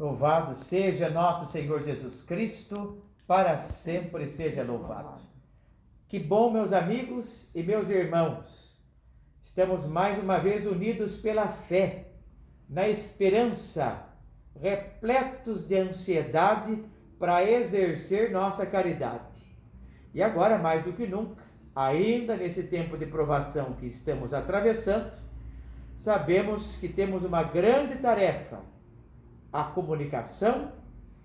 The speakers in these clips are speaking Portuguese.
Louvado seja nosso Senhor Jesus Cristo, para sempre seja louvado. Que bom, meus amigos e meus irmãos, estamos mais uma vez unidos pela fé, na esperança, repletos de ansiedade para exercer nossa caridade. E agora, mais do que nunca, ainda nesse tempo de provação que estamos atravessando, sabemos que temos uma grande tarefa, a comunicação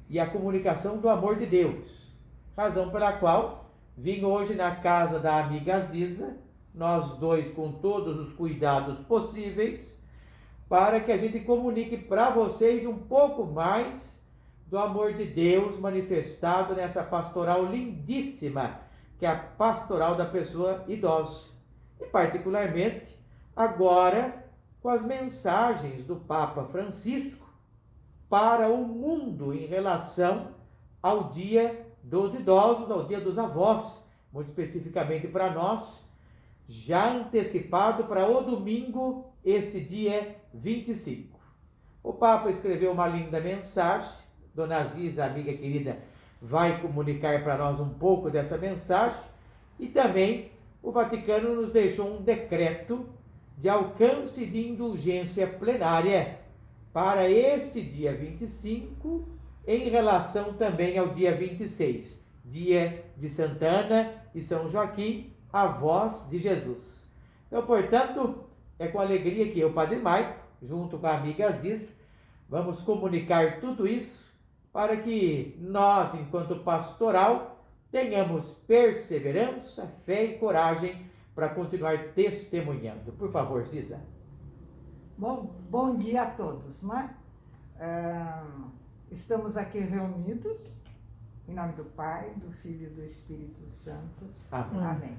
e a comunicação do amor de Deus, razão pela qual vim hoje na casa da amiga Aziza, nós dois com todos os cuidados possíveis, para que a gente comunique para vocês um pouco mais do amor de Deus manifestado nessa pastoral lindíssima, que é a pastoral da pessoa idosa. E particularmente agora com as mensagens do Papa Francisco para o mundo em relação ao Dia dos Idosos, ao Dia dos Avós, muito especificamente para nós, já antecipado para o domingo, este dia 25. O Papa escreveu uma linda mensagem, Dona Aziza, amiga querida, vai comunicar para nós um pouco dessa mensagem, e também o Vaticano nos deixou um decreto de alcance de indulgência plenária para este dia 25, em relação também ao dia 26, dia de Santa Ana e São Joaquim, avós de Jesus. Então, portanto, é com alegria que eu, Padre Maico, junto com a amiga Aziz, vamos comunicar tudo isso para que nós, enquanto pastoral, tenhamos perseverança, fé e coragem para continuar testemunhando. Por favor, Ziza. Bom dia a todos, né? Estamos aqui reunidos, em nome do Pai, do Filho e do Espírito Santo. Amém. Amém.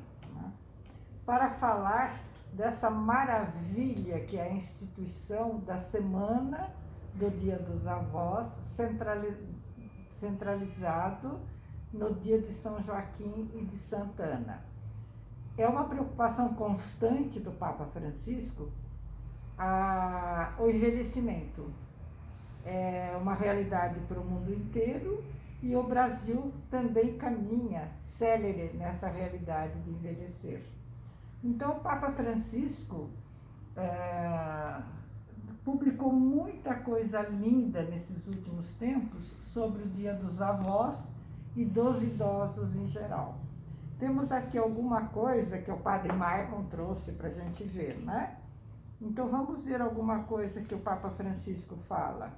Para falar dessa maravilha que é a instituição da Semana do Dia dos Avós, centralizado no dia de São Joaquim e de Santa Ana. É uma preocupação constante do Papa Francisco o envelhecimento. É uma realidade para o mundo inteiro e o Brasil também caminha célere nessa realidade de envelhecer. Então, o Papa Francisco publicou muita coisa linda nesses últimos tempos sobre o Dia dos Avós e dos idosos em geral. Temos aqui alguma coisa que o Padre Maicon trouxe para a gente ver, né? Então, vamos ver alguma coisa que o Papa Francisco fala.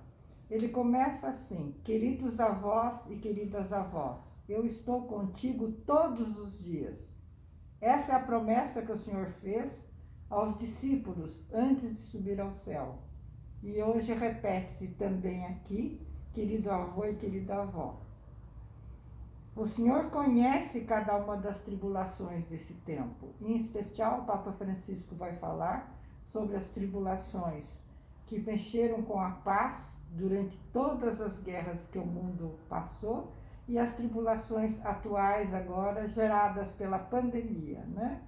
Ele começa assim: queridos avós e queridas avós, eu estou contigo todos os dias. Essa é a promessa que o Senhor fez aos discípulos antes de subir ao céu. E hoje repete-se também aqui, querido avô e querida avó. O Senhor conhece cada uma das tribulações desse tempo. Em especial, o Papa Francisco vai falar sobre as tribulações que mexeram com a paz durante todas as guerras que o mundo passou e as tribulações atuais agora geradas pela pandemia, né?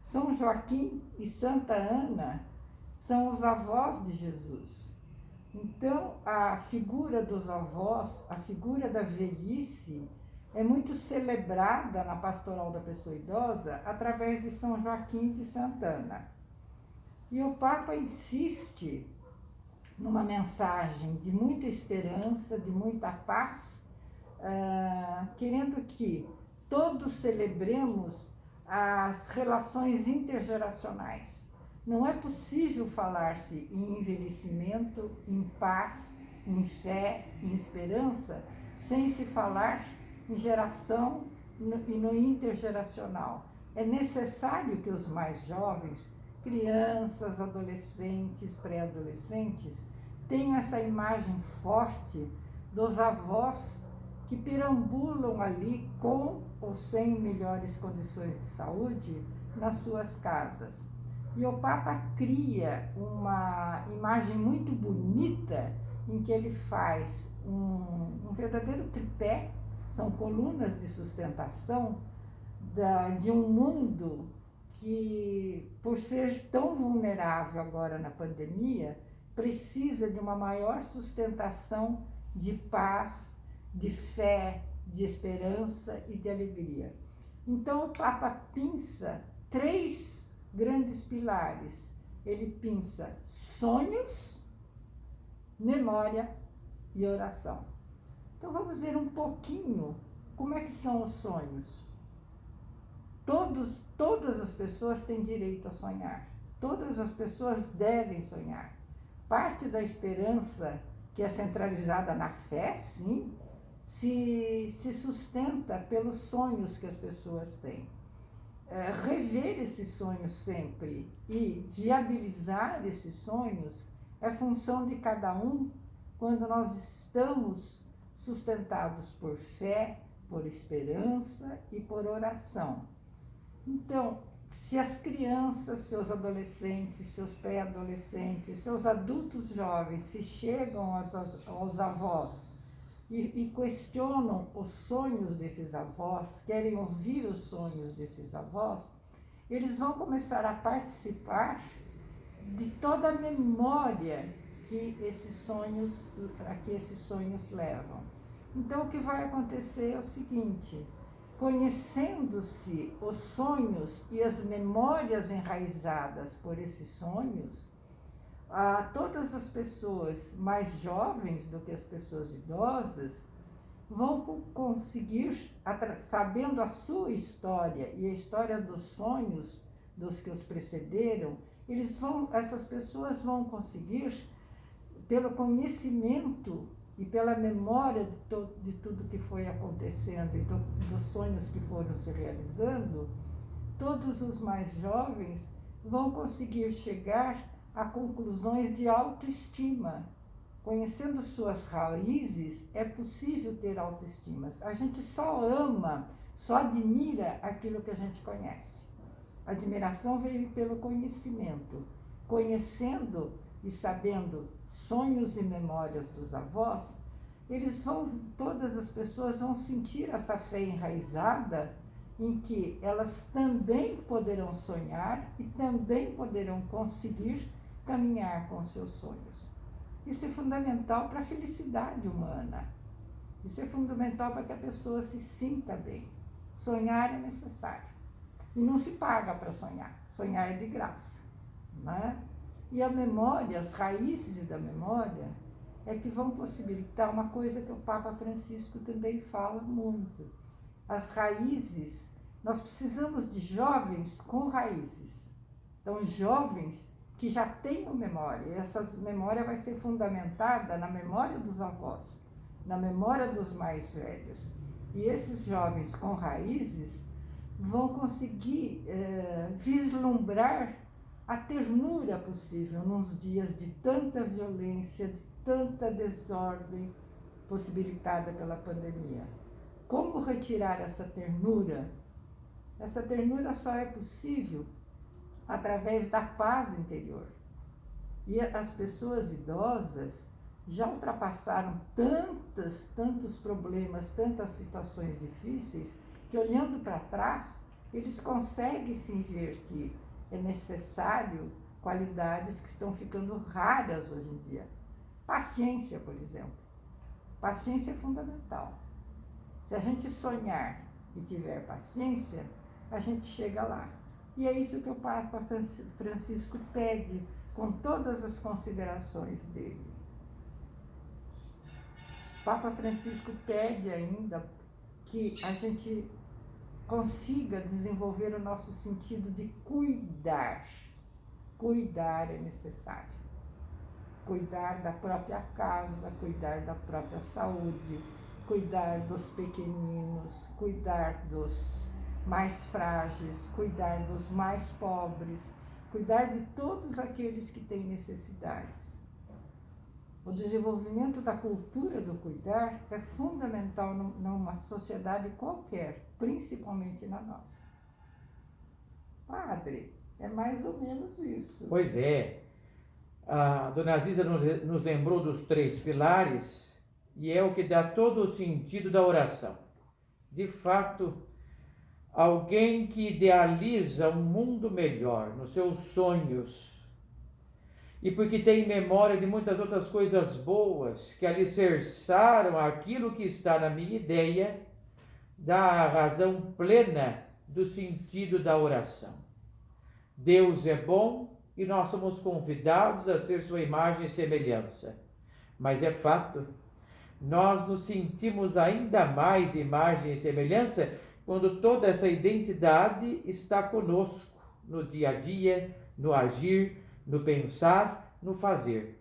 São Joaquim e Santa Ana são os avós de Jesus. Então, a figura dos avós, a figura da velhice, é muito celebrada na pastoral da pessoa idosa através de São Joaquim e de Santa Ana. E o Papa insiste numa mensagem de muita esperança, de muita paz, querendo que todos celebremos as relações intergeracionais. Não é possível falar-se em envelhecimento, em paz, em fé, em esperança, sem se falar em geração e no intergeracional. É necessário que os mais jovens, crianças, adolescentes, pré-adolescentes, tenham essa imagem forte dos avós que perambulam ali com ou sem melhores condições de saúde nas suas casas. E o Papa cria uma imagem muito bonita em que ele faz um verdadeiro tripé, são colunas de sustentação de um mundo que, por ser tão vulnerável agora na pandemia, precisa de uma maior sustentação de paz, de fé, de esperança e de alegria. Então, o Papa pinça 3 grandes pilares. Ele pinça sonhos, memória e oração. Então, vamos ver um pouquinho como é que são os sonhos. Todas as pessoas têm direito a sonhar. Todas as pessoas devem sonhar. Parte da esperança, que é centralizada na fé, sim, se sustenta pelos sonhos que as pessoas têm. Rever esses sonhos sempre e viabilizar esses sonhos é função de cada um quando nós estamos sustentados por fé, por esperança e por oração. Então, se as crianças, seus adolescentes, seus pré-adolescentes, seus adultos jovens se chegam aos avós e questionam os sonhos desses avós, querem ouvir os sonhos desses avós, eles vão começar a participar de toda a memória que esses sonhos levam. Então, o que vai acontecer é o seguinte: conhecendo-se os sonhos e as memórias enraizadas por esses sonhos, todas as pessoas mais jovens do que as pessoas idosas vão conseguir, sabendo a sua história e a história dos sonhos dos que os precederam, essas pessoas vão conseguir, pelo conhecimento e pela memória de tudo que foi acontecendo e dos sonhos que foram se realizando, todos os mais jovens vão conseguir chegar a conclusões de autoestima. Conhecendo suas raízes, é possível ter autoestima. A gente só ama, só admira aquilo que a gente conhece. A admiração veio pelo conhecimento. Conhecendo e sabendo sonhos e memórias dos avós, todas as pessoas vão sentir essa fé enraizada em que elas também poderão sonhar e também poderão conseguir caminhar com seus sonhos. Isso é fundamental para a felicidade humana. Isso é fundamental para que a pessoa se sinta bem. Sonhar é necessário. E não se paga para sonhar. Sonhar é de graça, né? E a memória, as raízes da memória, é que vão possibilitar uma coisa que o Papa Francisco também fala muito. As raízes, nós precisamos de jovens com raízes. Então, jovens que já tenham memória. E essa memória vai ser fundamentada na memória dos avós, na memória dos mais velhos. E esses jovens com raízes vão conseguir vislumbrar a ternura possível nos dias de tanta violência, de tanta desordem possibilitada pela pandemia. Como retirar essa ternura? Essa ternura só é possível através da paz interior. E as pessoas idosas já ultrapassaram tantos problemas, tantas situações difíceis, que olhando para trás, eles conseguem sim ver que é necessário qualidades que estão ficando raras hoje em dia. Paciência, por exemplo. Paciência é fundamental. Se a gente sonhar e tiver paciência, a gente chega lá. E é isso que o Papa Francisco pede, com todas as considerações dele. O Papa Francisco pede ainda que a gente consiga desenvolver o nosso sentido de cuidar. Cuidar é necessário. Cuidar da própria casa, cuidar da própria saúde, cuidar dos pequeninos, cuidar dos mais frágeis, cuidar dos mais pobres, cuidar de todos aqueles que têm necessidades. O desenvolvimento da cultura do cuidar é fundamental numa sociedade qualquer, principalmente na nossa. Padre, é mais ou menos isso. Pois é. A dona Aziza nos lembrou dos 3 pilares e é o que dá todo o sentido da oração. De fato, alguém que idealiza um mundo melhor nos seus sonhos e porque tem memória de muitas outras coisas boas que alicerçaram aquilo que está na minha ideia, dá a razão plena do sentido da oração. Deus é bom e nós somos convidados a ser sua imagem e semelhança. Mas é fato, nós nos sentimos ainda mais imagem e semelhança quando toda essa identidade está conosco no dia a dia, no agir, no pensar, no fazer.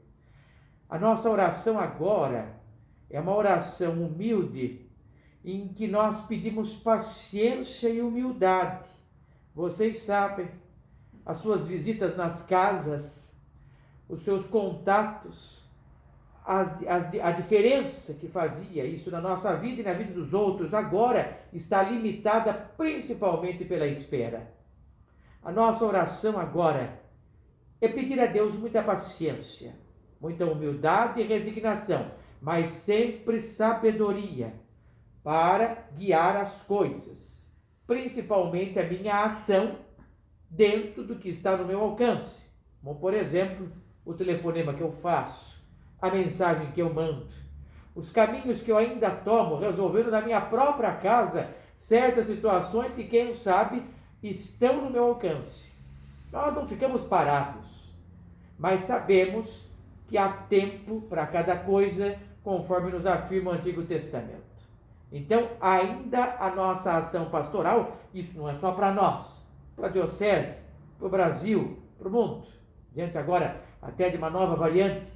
A nossa oração agora é uma oração humilde, em que nós pedimos paciência e humildade. Vocês sabem, as suas visitas nas casas, os seus contatos, a diferença que fazia isso na nossa vida e na vida dos outros, agora está limitada principalmente pela espera. A nossa oração agora é pedir a Deus muita paciência, muita humildade e resignação, mas sempre sabedoria para guiar as coisas, principalmente a minha ação dentro do que está no meu alcance, como por exemplo o telefonema que eu faço, a mensagem que eu mando, os caminhos que eu ainda tomo, resolvendo na minha própria casa certas situações que, quem sabe, estão no meu alcance. Nós não ficamos parados, mas sabemos que há tempo para cada coisa, conforme nos afirma o Antigo Testamento. Então, ainda a nossa ação pastoral, isso não é só para nós, para a diocese, para o Brasil, para o mundo, diante agora até de uma nova variante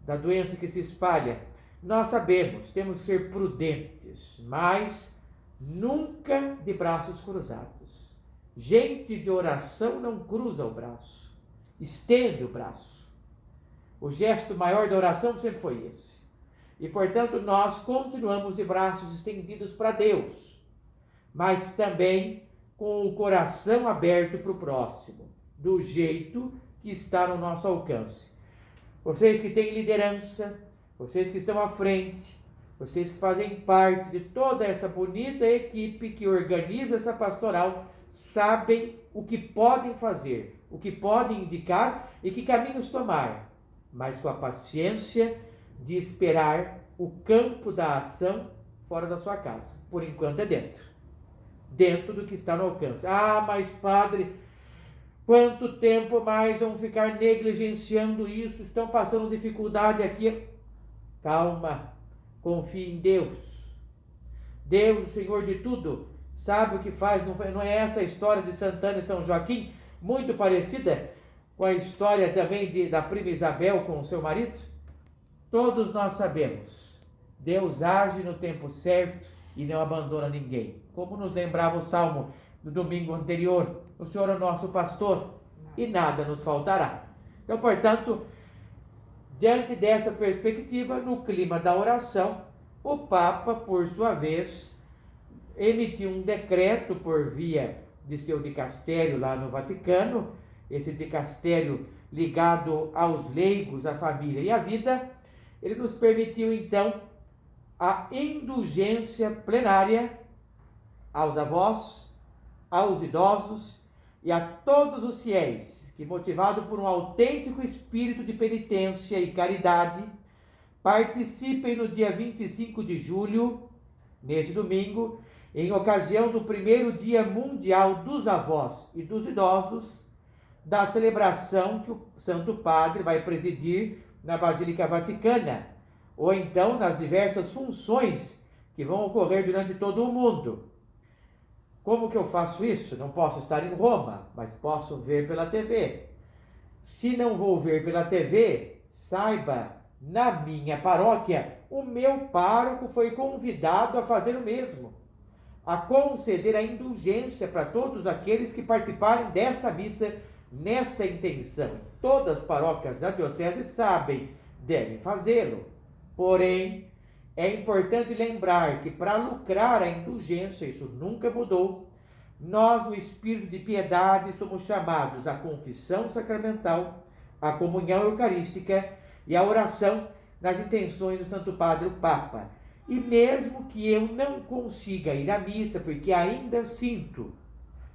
da doença que se espalha, nós sabemos, temos que ser prudentes, mas nunca de braços cruzados. Gente de oração não cruza o braço, estende o braço. O gesto maior da oração sempre foi esse. E, portanto, nós continuamos de braços estendidos para Deus, mas também com o coração aberto para o próximo, do jeito que está no nosso alcance. Vocês que têm liderança, vocês que estão à frente, vocês que fazem parte de toda essa bonita equipe que organiza essa pastoral, sabem o que podem fazer, o que podem indicar e que caminhos tomar, mas com a paciência de esperar o campo da ação fora da sua casa. Por enquanto é dentro do que está no alcance. Ah, mas padre, quanto tempo mais vão ficar negligenciando isso? Estão passando dificuldade aqui. Calma, confie em Deus. Deus, o Senhor de tudo, sabe o que faz. Não é essa a história de Santana e São Joaquim, muito parecida com a história também da prima Isabel com o seu marido? Todos nós sabemos, Deus age no tempo certo e não abandona ninguém. Como nos lembrava o Salmo do domingo anterior, o Senhor é o nosso pastor e nada nos faltará. Então, portanto, diante dessa perspectiva, no clima da oração, o Papa, por sua vez, emitiu um decreto por via de seu dicastério lá no Vaticano, esse dicastério ligado aos leigos, à família e à vida. Ele nos permitiu, então, a indulgência plenária aos avós, aos idosos e a todos os fiéis que, motivado por um autêntico espírito de penitência e caridade, participem no dia 25 de julho, nesse domingo, em ocasião do primeiro Dia Mundial dos Avós e dos Idosos, da celebração que o Santo Padre vai presidir na Basílica Vaticana, ou então nas diversas funções que vão ocorrer durante todo o mundo. Como que eu faço isso? Não posso estar em Roma, mas posso ver pela TV. Se não vou ver pela TV, saiba, na minha paróquia, o meu pároco foi convidado a fazer o mesmo, a conceder a indulgência para todos aqueles que participarem desta missa nesta intenção. Todas as paróquias da diocese sabem, devem fazê-lo. Porém, é importante lembrar que para lucrar a indulgência, isso nunca mudou, nós no espírito de piedade somos chamados à confissão sacramental, à comunhão eucarística e à oração nas intenções do Santo Padre, o Papa. E mesmo que eu não consiga ir à missa, porque ainda sinto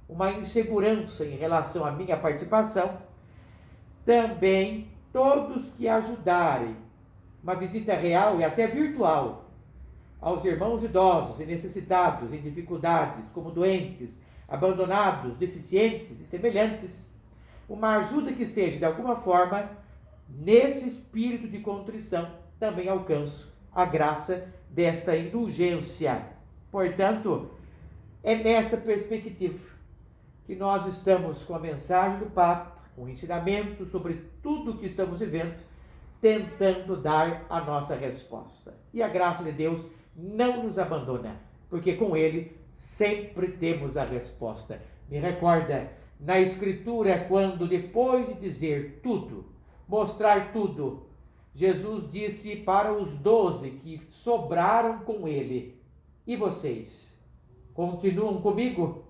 uma insegurança em relação à minha participação, também todos que ajudarem, uma visita real e até virtual, aos irmãos idosos e necessitados, em dificuldades, como doentes, abandonados, deficientes e semelhantes, uma ajuda que seja, de alguma forma, nesse espírito de contrição, também alcanço a graça desta indulgência. Portanto, é nessa perspectiva que nós estamos com a mensagem do Papa, com o ensinamento sobre tudo o que estamos vivendo, tentando dar a nossa resposta. E a graça de Deus não nos abandona, porque com Ele sempre temos a resposta. Me recorda na Escritura, quando depois de dizer tudo, mostrar tudo, Jesus disse para os 12 que sobraram com Ele: e vocês, continuam comigo?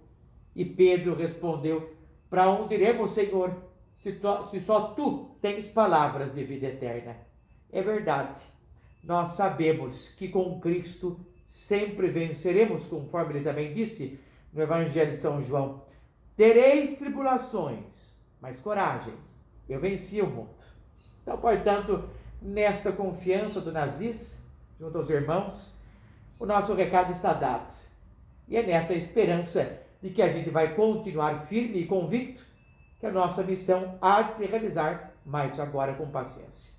E Pedro respondeu: para onde iremos, Senhor, se só Tu tens palavras de vida eterna? É verdade, nós sabemos que com Cristo sempre venceremos, conforme Ele também disse no Evangelho de São João: tereis tribulações, mas coragem, eu venci o mundo. Então, portanto, nesta confiança do Nazis, junto aos irmãos, o nosso recado está dado. E é nessa esperança de que a gente vai continuar firme e convicto que a nossa missão há de se realizar, mas agora com paciência.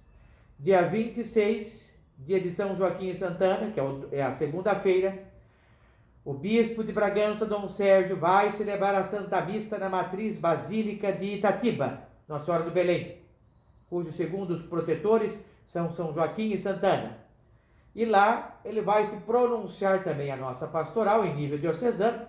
Dia 26, dia de São Joaquim e Santana, que é a segunda-feira, o bispo de Bragança, Dom Sérgio, vai celebrar a Santa Missa na Matriz Basílica de Itatiba, Nossa Senhora do Belém, cujos segundos protetores são São Joaquim e Santana. E lá ele vai se pronunciar também a nossa pastoral em nível diocesano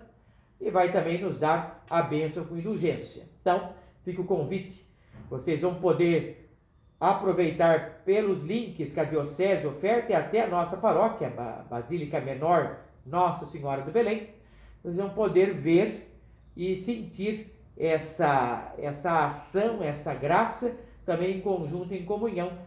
e vai também nos dar a bênção com indulgência. Então, fica o convite. Vocês vão poder aproveitar pelos links que a diocese oferta e até a nossa paróquia, a Basílica Menor Nossa Senhora do Belém. Vocês vão poder ver e sentir essa ação, essa graça, também em conjunto, em comunhão,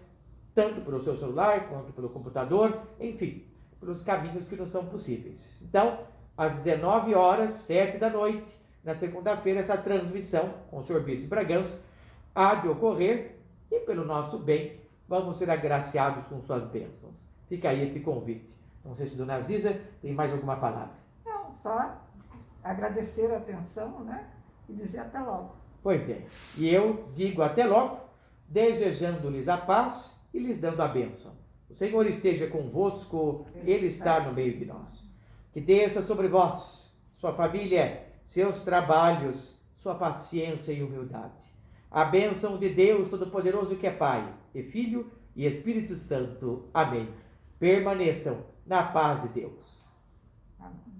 tanto pelo seu celular, quanto pelo computador, enfim, pelos caminhos que nos são possíveis. Então, às 19 horas, 7 da noite, na segunda-feira, essa transmissão com o Sr. Bispo de Bragança há de ocorrer e, pelo nosso bem, vamos ser agraciados com suas bênçãos. Fica aí este convite. Não sei se a Dona Ziza tem mais alguma palavra. Não, só agradecer a atenção, né? E dizer até logo. Pois é. E eu digo até logo, desejando-lhes a paz e lhes dando a bênção. O Senhor esteja convosco, Ele está no meio de nós. Que desça sobre vós, sua família, seus trabalhos, sua paciência e humildade. A bênção de Deus Todo-Poderoso, que é Pai, e Filho e Espírito Santo. Amém. Permaneçam na paz de Deus. Amém.